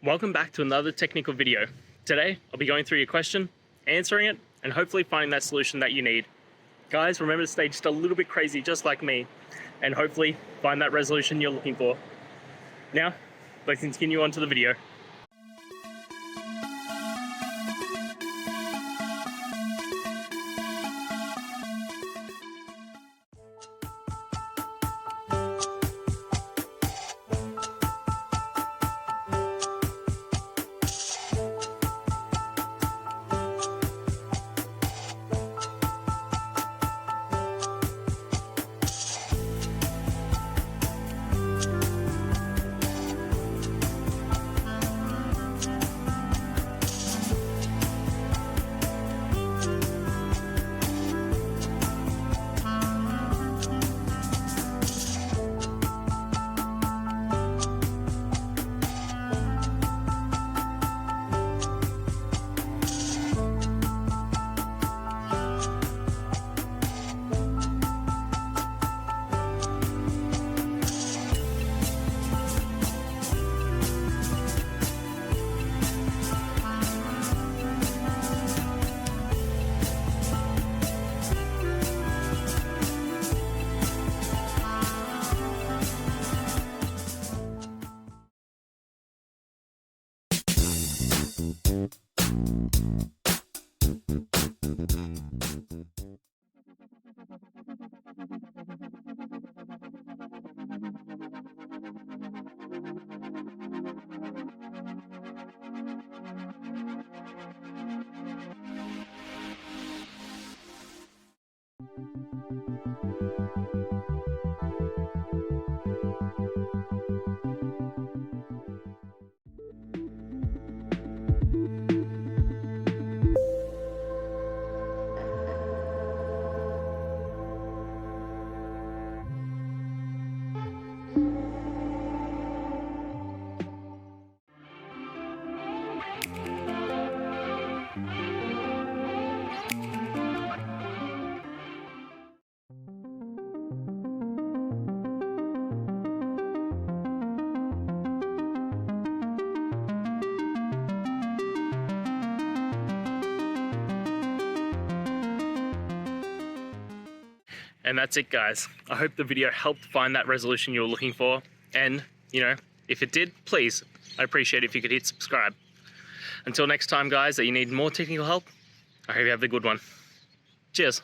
Welcome back to another technical video. Today, I'll be going through your question, answering it, and hopefully finding that solution that you need. Guys, remember to stay just a little bit crazy, just like me, and hopefully find that resolution you're looking for. Now, let's continue on to the video. And that's it, guys. I hope the video helped find that resolution you were looking for. And, if it did, please, I'd appreciate it if you could hit subscribe. Until next time, guys, that you need more technical help, I hope you have a good one. Cheers.